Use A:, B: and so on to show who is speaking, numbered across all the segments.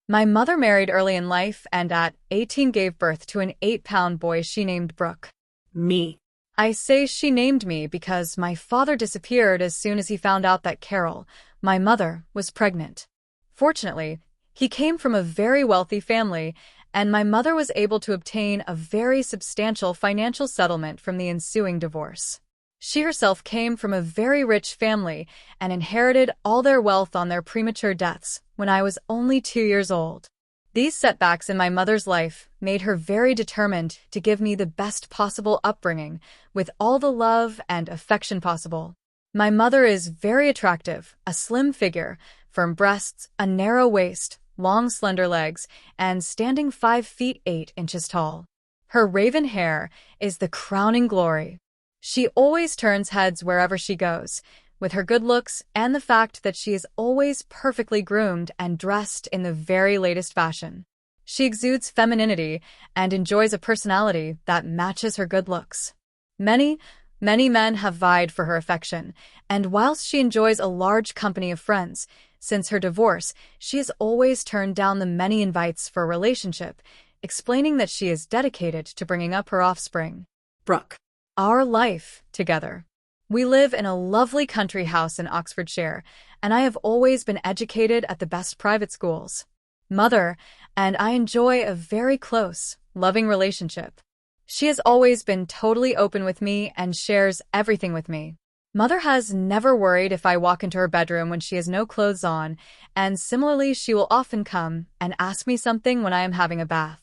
A: My mother married early in life and at 18 gave birth to an 8-pound boy she named Brooke.
B: Me.
A: I say she named me because my father disappeared as soon as he found out that Carol, my mother, was pregnant. Fortunately, he came from a very wealthy family, and my mother was able to obtain a very substantial financial settlement from the ensuing divorce. She herself came from a very rich family and inherited all their wealth on their premature deaths when I was only 2 years old. These setbacks in my mother's life made her very determined to give me the best possible upbringing with all the love and affection possible. My mother is very attractive, a slim figure, firm breasts, a narrow waist, long slender legs, and standing 5 feet 8 inches tall. Her raven hair is the crowning glory. She always turns heads wherever she goes, with her good looks and the fact that she is always perfectly groomed and dressed in the very latest fashion. She exudes femininity and enjoys a personality that matches her good looks. Many men have vied for her affection, and whilst she enjoys a large company of friends, since her divorce, she has always turned down the many invites for a relationship, explaining that she is dedicated to bringing up her offspring.
B: Brooke.
A: Our life together. We live in a lovely country house in Oxfordshire, and I have always been educated at the best private schools. Mother and I enjoy a very close, loving relationship. She has always been totally open with me and shares everything with me. Mother has never worried if I walk into her bedroom when she has no clothes on, and similarly she will often come and ask me something when I am having a bath.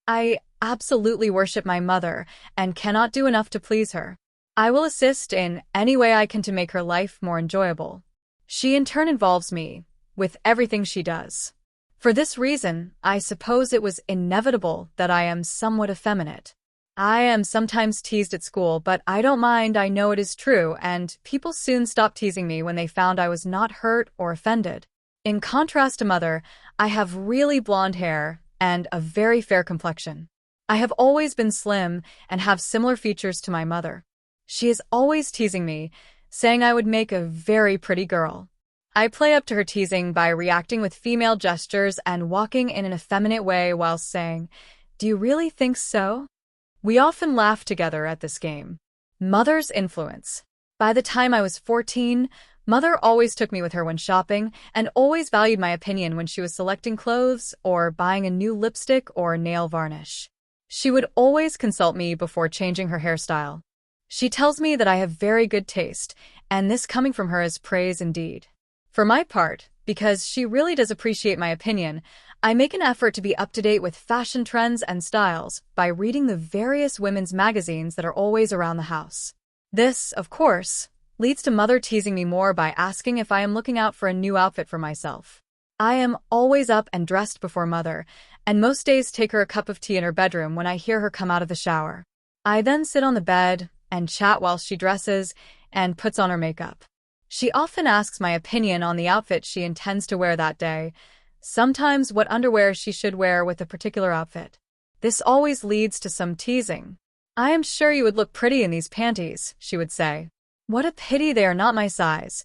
A: I absolutely worship my mother and cannot do enough to please her. I will assist in any way I can to make her life more enjoyable. She in turn involves me with everything she does. For this reason, I suppose it was inevitable that I am somewhat effeminate. I am sometimes teased at school, but I don't mind. I know it is true, and people soon stopped teasing me when they found I was not hurt or offended. In contrast to Mother, I have really blonde hair and a very fair complexion. I have always been slim and have similar features to my mother. She is always teasing me, saying I would make a very pretty girl. I play up to her teasing by reacting with female gestures and walking in an effeminate way while saying, "Do you really think so?" We often laugh together at this game. Mother's influence. By the time I was 14, Mother always took me with her when shopping and always valued my opinion when she was selecting clothes or buying a new lipstick or nail varnish. She would always consult me before changing her hairstyle. She tells me that I have very good taste, and this coming from her is praise indeed. For my part, because she really does appreciate my opinion, I make an effort to be up to date with fashion trends and styles by reading the various women's magazines that are always around the house. This, of course, leads to Mother teasing me more by asking if I am looking out for a new outfit for myself. I am always up and dressed before Mother, and most days take her a cup of tea in her bedroom when I hear her come out of the shower. I then sit on the bed and chat while she dresses and puts on her makeup. She often asks my opinion on the outfit she intends to wear that day, sometimes what underwear she should wear with a particular outfit. This always leads to some teasing. "I am sure you would look pretty in these panties," she would say. "What a pity they are not my size,"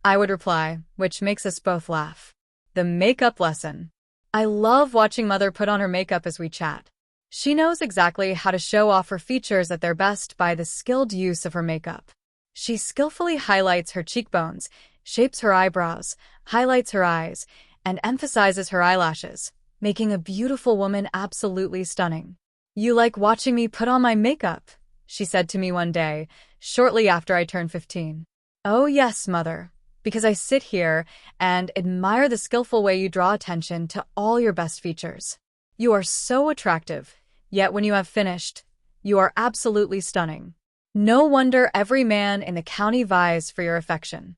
A: I would reply, which makes us both laugh. The makeup lesson. I love watching Mother put on her makeup as we chat. She knows exactly how to show off her features at their best by the skilled use of her makeup. She skillfully highlights her cheekbones, shapes her eyebrows, highlights her eyes, and emphasizes her eyelashes, making a beautiful woman absolutely stunning. "You like watching me put on my makeup?" she said to me one day, shortly after I turned 15. "Oh yes, Mother, because I sit here and admire the skillful way you draw attention to all your best features. You are so attractive, yet when you have finished, you are absolutely stunning. No wonder every man in the county vies for your affection.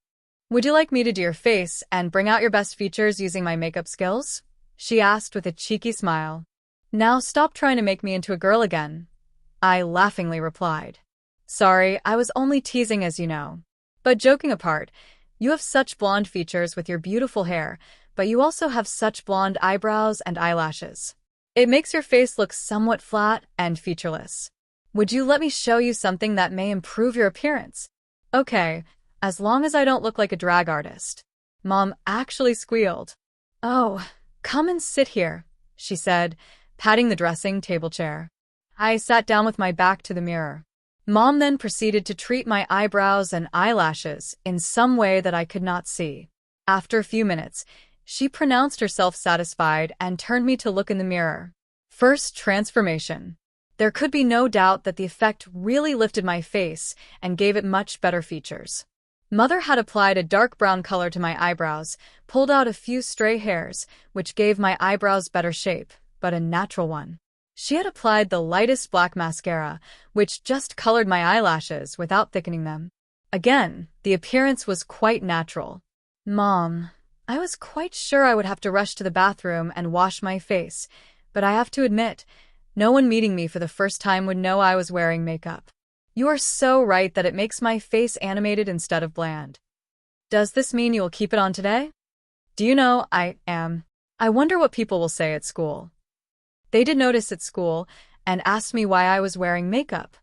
A: Would you like me to do your face and bring out your best features using my makeup skills?" she asked with a cheeky smile. "Now stop trying to make me into a girl again," I laughingly replied. "Sorry, I was only teasing, as you know. But joking apart, you have such blonde features with your beautiful hair, but you also have such blonde eyebrows and eyelashes. It makes your face look somewhat flat and featureless. Would you let me show you something that may improve your appearance?" "Okay, as long as I don't look like a drag artist." Mom actually squealed. "Oh, "Come and sit here," she said, patting the dressing table chair. I sat down with my back to the mirror. Mom then proceeded to treat my eyebrows and eyelashes in some way that I could not see. After a few minutes, she pronounced herself satisfied and turned me to look in the mirror. First transformation. There could be no doubt that the effect really lifted my face and gave it much better features. Mother had applied a dark brown color to my eyebrows, pulled out a few stray hairs, which gave my eyebrows better shape, but a natural one. She had applied the lightest black mascara, which just colored my eyelashes without thickening them. Again, the appearance was quite natural. Mom, I was quite sure I would have to rush to the bathroom and wash my face, but I have to admit, no one meeting me for the first time would know I was wearing makeup. You are so right that it makes my face animated instead of bland. Does this mean you will keep it on today? Do you know, I wonder what people will say at school. They did notice at school and asked me why I was wearing makeup.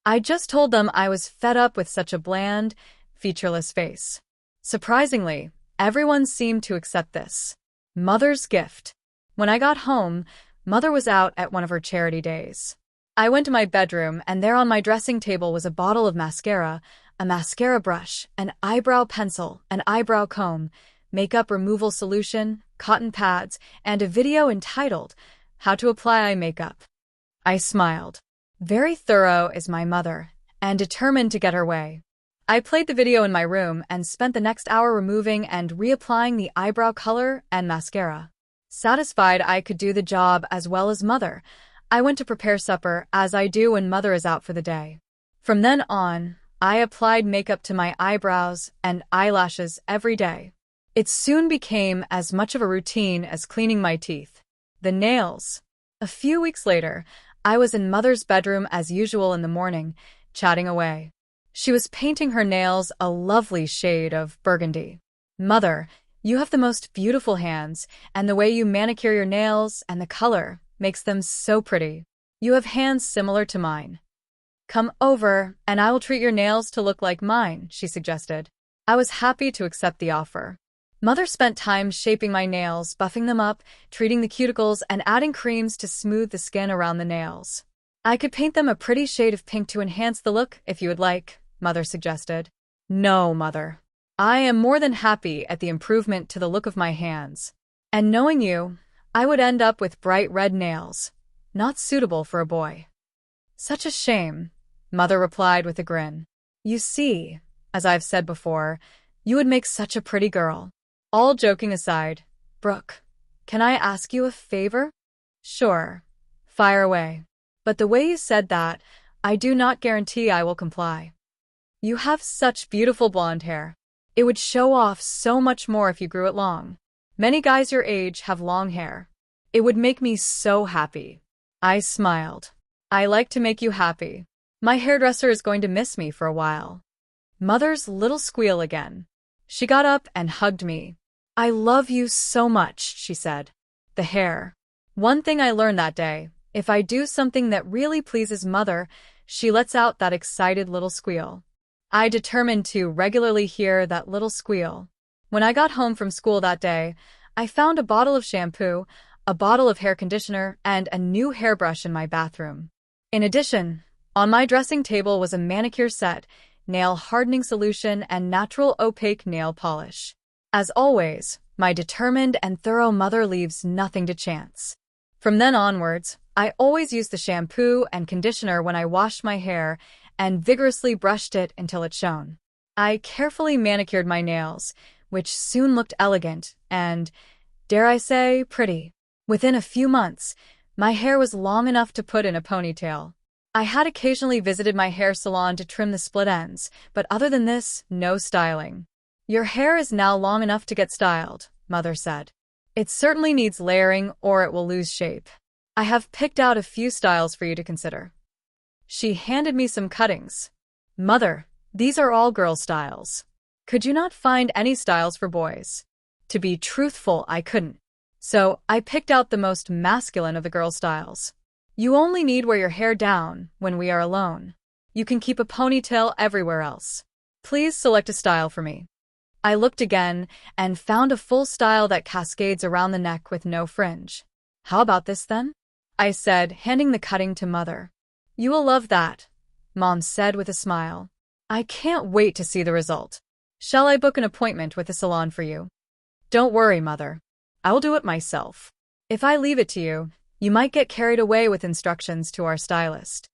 A: I just told them I was fed up with such a bland, featureless face. Surprisingly, everyone seemed to accept this. Mother's gift. When I got home, Mother was out at one of her charity days. I went to my bedroom, and there on my dressing table was a bottle of mascara, a mascara brush, an eyebrow pencil, an eyebrow comb, makeup removal solution, cotton pads, and a video entitled, "How to Apply Eye Makeup." I smiled. Very thorough is my mother, and determined to get her way. I played the video in my room and spent the next hour removing and reapplying the eyebrow color and mascara. Satisfied I could do the job as well as Mother, I went to prepare supper as I do when Mother is out for the day. From then on, I applied makeup to my eyebrows and eyelashes every day. It soon became as much of a routine as cleaning my teeth. The nails. A few weeks later, I was in Mother's bedroom as usual in the morning, chatting away. She was painting her nails a lovely shade of burgundy. "Mother, you have the most beautiful hands, and the way you manicure your nails and the color makes them so pretty. You have hands similar to mine. Come over, and I will treat your nails to look like mine," she suggested. I was happy to accept the offer. Mother spent time shaping my nails, buffing them up, treating the cuticles, and adding creams to smooth the skin around the nails. "I could paint them a pretty shade of pink to enhance the look, if you would like," Mother suggested. "No, Mother. I am more than happy at the improvement to the look of my hands. And knowing you, I would end up with bright red nails, not suitable for a boy." "Such a shame," Mother replied with a grin. "You see, as I've said before, you would make such a pretty girl." All joking aside, "Brooke, can I ask you a favor?" "Sure. Fire away. But the way you said that, I do not guarantee I will comply." "You have such beautiful blonde hair. It would show off so much more if you grew it long. Many guys your age have long hair. It would make me so happy." I smiled. "I like to make you happy. My hairdresser is going to miss me for a while." Mother's little squeal again. She got up and hugged me. "I love you so much," she said. The hair. One thing I learned that day, if I do something that really pleases Mother, she lets out that excited little squeal. I determined to regularly hear that little squeal. When I got home from school that day, I found a bottle of shampoo, a bottle of hair conditioner, and a new hairbrush in my bathroom. In addition, on my dressing table was a manicure set, nail hardening solution, and natural opaque nail polish. As always, my determined and thorough mother leaves nothing to chance. From then onwards, I always used the shampoo and conditioner when I washed my hair and vigorously brushed it until it shone. I carefully manicured my nails, which soon looked elegant and, dare I say, pretty. Within a few months, my hair was long enough to put in a ponytail. I had occasionally visited my hair salon to trim the split ends, but other than this, no styling. "Your hair is now long enough to get styled," Mother said. "It certainly needs layering or it will lose shape. I have picked out a few styles for you to consider." She handed me some cuttings. "Mother, these are all girl styles. Could you not find any styles for boys?" To be truthful, I couldn't. So I picked out the most masculine of the girl styles. "You only need wear your hair down when we are alone. You can keep a ponytail everywhere else. Please select a style for me." I looked again and found a full style that cascades around the neck with no fringe. How about this then? I said, handing the cutting to Mother. You will love that, Mom said with a smile. I can't wait to see the result. Shall I book an appointment with the salon for you? Don't worry, Mother. I'll do it myself. If I leave it to you, you might get carried away with instructions to our stylist.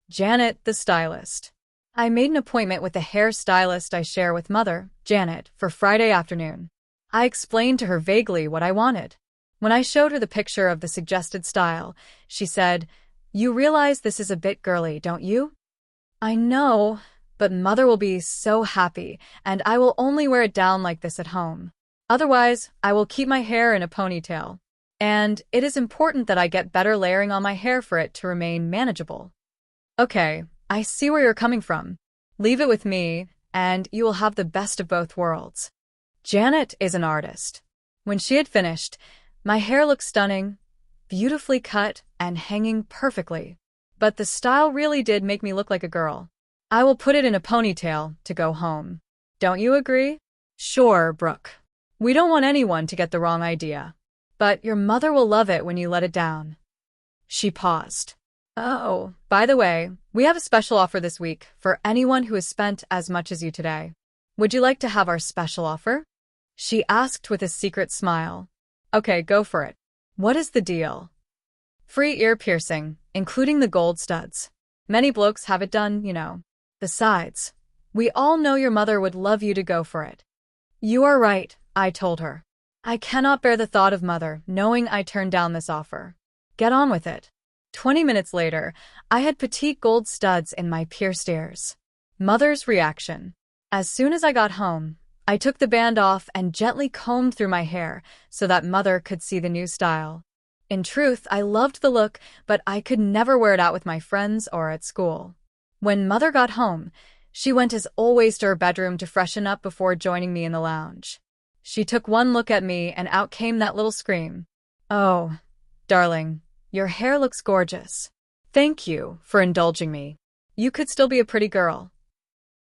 A: Janet, the stylist. I made an appointment with the hair stylist I share with Mother, Janet, for Friday afternoon. I explained to her vaguely what I wanted. When I showed her the picture of the suggested style, she said, "You realize this is a bit girly, don't you?" I know, but Mother will be so happy, and I will only wear it down like this at home. Otherwise, I will keep my hair in a ponytail. And it is important that I get better layering on my hair for it to remain manageable. Okay, I see where you're coming from. Leave it with me, and you will have the best of both worlds. Janet is an artist. When she had finished, my hair looked stunning, beautifully cut and hanging perfectly. But the style really did make me look like a girl. I will put it in a ponytail to go home. Don't you agree? Sure, Brooke. We don't want anyone to get the wrong idea. But your mother will love it when you let it down. She paused. Oh, by the way, we have a special offer this week for anyone who has spent as much as you today. Would you like to have our special offer? She asked with a secret smile. Okay, go for it. What is the deal? Free ear piercing, including the gold studs. Many blokes have it done, you know. Besides, we all know your mother would love you to go for it. You are right, I told her. I cannot bear the thought of Mother knowing I turned down this offer. Get on with it. 20 minutes later, I had petite gold studs in my pierced ears. Mother's reaction. As soon as I got home, I took the band off and gently combed through my hair so that Mother could see the new style. In truth, I loved the look, but I could never wear it out with my friends or at school. When Mother got home, she went as always to her bedroom to freshen up before joining me in the lounge. She took one look at me and out came that little scream. Oh, darling, your hair looks gorgeous. Thank you for indulging me. You could still be a pretty girl.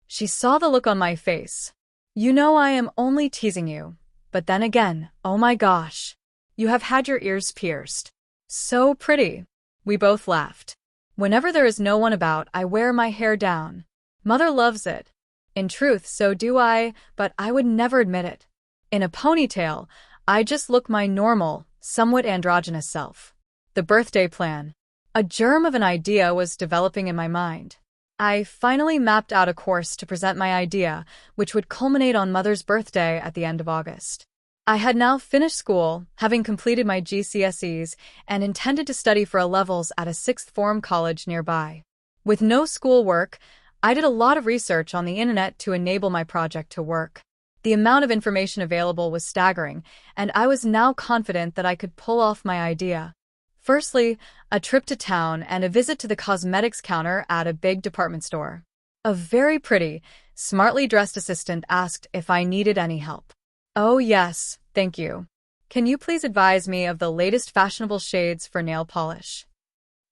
A: She saw the look on my face. You know I am only teasing you, but then again, oh my gosh. You have had your ears pierced. So pretty. We both laughed. Whenever there is no one about, I wear my hair down. Mother loves it. In truth, so do I, but I would never admit it. In a ponytail, I just look my normal, somewhat androgynous self. The birthday plan. A germ of an idea was developing in my mind. I finally mapped out a course to present my idea, which would culminate on Mother's birthday at the end of August. I had now finished school, having completed my GCSEs, and intended to study for A-levels at a sixth form college nearby. With no schoolwork, I did a lot of research on the internet to enable my project to work. The amount of information available was staggering, and I was now confident that I could pull off my idea. Firstly, a trip to town and a visit to the cosmetics counter at a big department store. A very pretty, smartly dressed assistant asked if I needed any help. Oh yes, thank you. Can you please advise me of the latest fashionable shades for nail polish?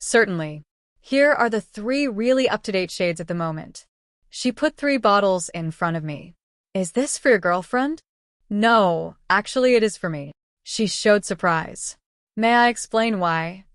A: Certainly. Here are the 3 really up-to-date shades at the moment. She put 3 bottles in front of me. Is this for your girlfriend? No, actually it is for me. She showed surprise. May I explain why?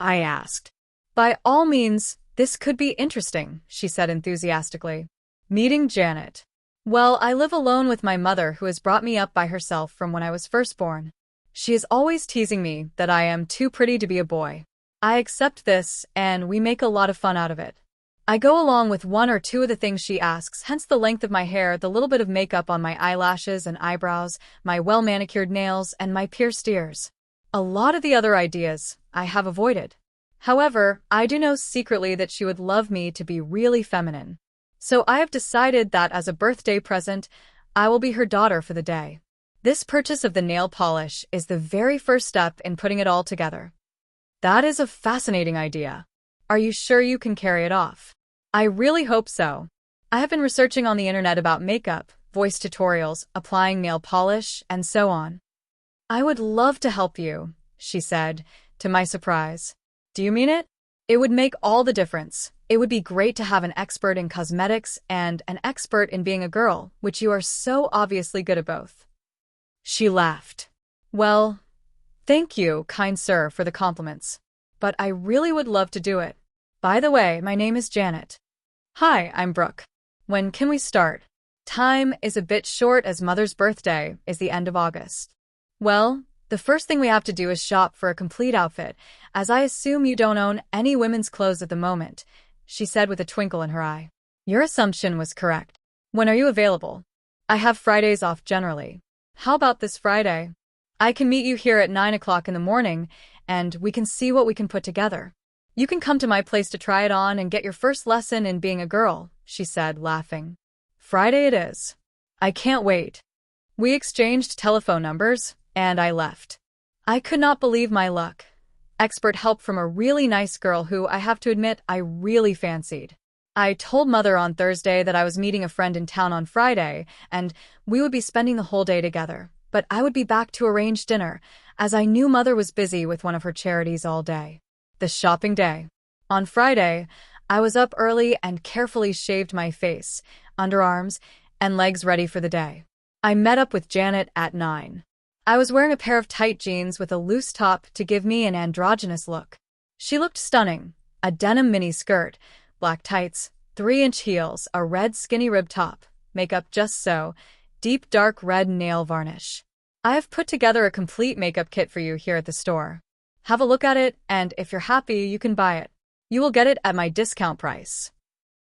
A: I asked. By all means, this could be interesting, she said enthusiastically. Meeting Janet. Well, I live alone with my mother who has brought me up by herself from when I was first born. She is always teasing me that I am too pretty to be a boy. I accept this, and we make a lot of fun out of it. I go along with 1 or 2 of the things she asks, hence the length of my hair, the little bit of makeup on my eyelashes and eyebrows, my well-manicured nails, and my pierced ears. A lot of the other ideas I have avoided. However, I do know secretly that she would love me to be really feminine. So I have decided that as a birthday present, I will be her daughter for the day. This purchase of the nail polish is the very first step in putting it all together. That is a fascinating idea. Are you sure you can carry it off? I really hope so. I have been researching on the internet about makeup, voice tutorials, applying nail polish, and so on. I would love to help you, she said, to my surprise. Do you mean it? It would make all the difference. It would be great to have an expert in cosmetics and an expert in being a girl, which you are so obviously good at both. She laughed. Well, thank you, kind sir, for the compliments. But I really would love to do it. By the way, my name is Janet. Hi, I'm Brooke. When can we start? Time is a bit short as Mother's birthday is the end of August. Well, the first thing we have to do is shop for a complete outfit, as I assume you don't own any women's clothes at the moment, she said with a twinkle in her eye. Your assumption was correct. When are you available? I have Fridays off generally. How about this Friday? I can meet you here at 9 o'clock in the morning, and we can see what we can put together. You can come to my place to try it on and get your first lesson in being a girl, she said, laughing. Friday it is. I can't wait. We exchanged telephone numbers, and I left. I could not believe my luck. Expert help from a really nice girl who, I have to admit, I really fancied. I told Mother on Thursday that I was meeting a friend in town on Friday, and we would be spending the whole day together, but I would be back to arrange dinner, as I knew Mother was busy with one of her charities all day. The shopping day. On Friday, I was up early and carefully shaved my face, underarms, and legs ready for the day. I met up with Janet at 9. I was wearing a pair of tight jeans with a loose top to give me an androgynous look. She looked stunning. A denim mini skirt, black tights, 3-inch heels, a red skinny rib top, makeup just so, deep dark red nail varnish. I have put together a complete makeup kit for you here at the store. Have a look at it, and if you're happy, you can buy it. You will get it at my discount price.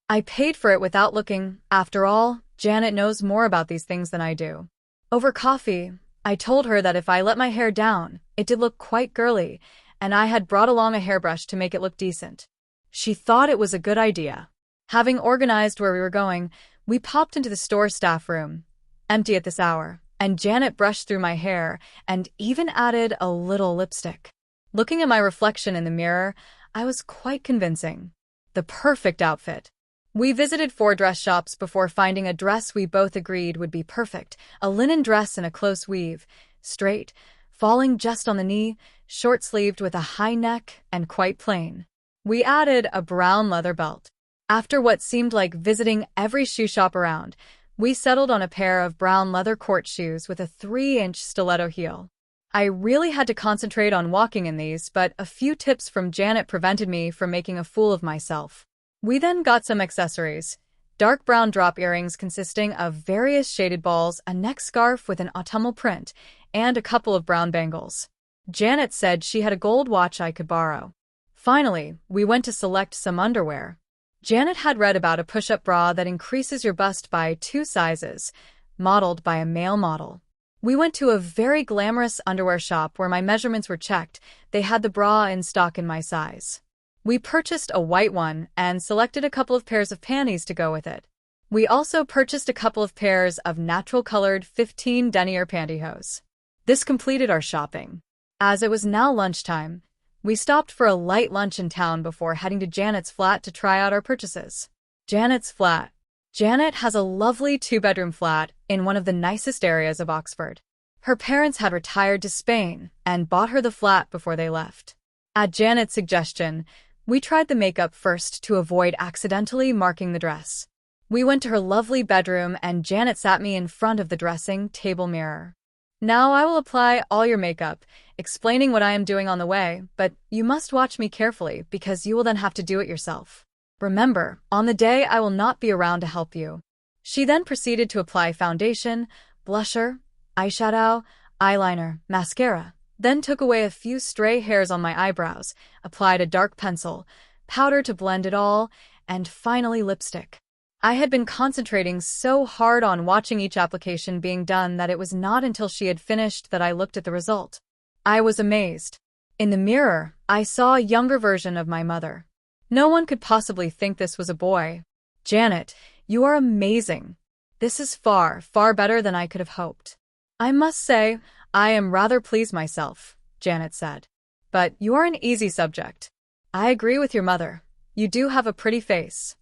A: I paid for it without looking. After all, Janet knows more about these things than I do. Over coffee, I told her that if I let my hair down, it did look quite girly, and I had brought along a hairbrush to make it look decent. She thought it was a good idea. Having organized where we were going, we popped into the store staff room, empty at this hour, and Janet brushed through my hair and even added a little lipstick. Looking at my reflection in the mirror, I was quite convincing. The perfect outfit. We visited 4 dress shops before finding a dress we both agreed would be perfect, a linen dress in a close weave, straight, falling just on the knee, short-sleeved with a high neck, and quite plain. We added a brown leather belt. After what seemed like visiting every shoe shop around, we settled on a pair of brown leather court shoes with a 3-inch stiletto heel. I really had to concentrate on walking in these, but a few tips from Janet prevented me from making a fool of myself. We then got some accessories. Dark brown drop earrings consisting of various shaded balls, a neck scarf with an autumnal print, and a couple of brown bangles. Janet said she had a gold watch I could borrow. Finally, we went to select some underwear. Janet had read about a push-up bra that increases your bust by 2 sizes, modeled by a male model. We went to a very glamorous underwear shop where my measurements were checked. They had the bra in stock in my size. We purchased a white one and selected a couple of pairs of panties to go with it. We also purchased a couple of pairs of natural-colored 15 denier pantyhose. This completed our shopping. As it was now lunchtime, we stopped for a light lunch in town before heading to Janet's flat to try out our purchases. Janet's flat. Janet has a lovely 2-bedroom flat in one of the nicest areas of Oxford. Her parents had retired to Spain and bought her the flat before they left. At Janet's suggestion, we tried the makeup first to avoid accidentally marking the dress. We went to her lovely bedroom and Janet sat me in front of the dressing table mirror. Now I will apply all your makeup, explaining what I am doing on the way, but you must watch me carefully because you will then have to do it yourself. Remember, on the day I will not be around to help you. She then proceeded to apply foundation, blusher, eyeshadow, eyeliner, mascara, then took away a few stray hairs on my eyebrows, applied a dark pencil, powder to blend it all, and finally lipstick. I had been concentrating so hard on watching each application being done that it was not until she had finished that I looked at the result. I was amazed. In the mirror, I saw a younger version of my mother. No one could possibly think this was a boy. Janet, you are amazing. This is far, far better than I could have hoped. I must say, I am rather pleased myself, Janet said. But you are an easy subject. I agree with your mother. You do have a pretty face.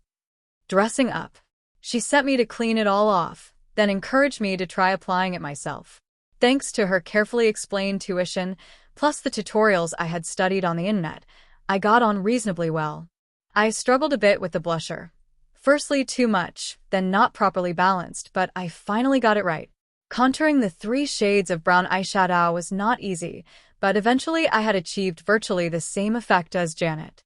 A: Dressing up. She sent me to clean it all off, then encouraged me to try applying it myself. Thanks to her carefully explained tuition, plus the tutorials I had studied on the internet, I got on reasonably well. I struggled a bit with the blusher. Firstly, too much, then not properly balanced, but I finally got it right. Contouring the 3 shades of brown eyeshadow was not easy, but eventually I had achieved virtually the same effect as Janet.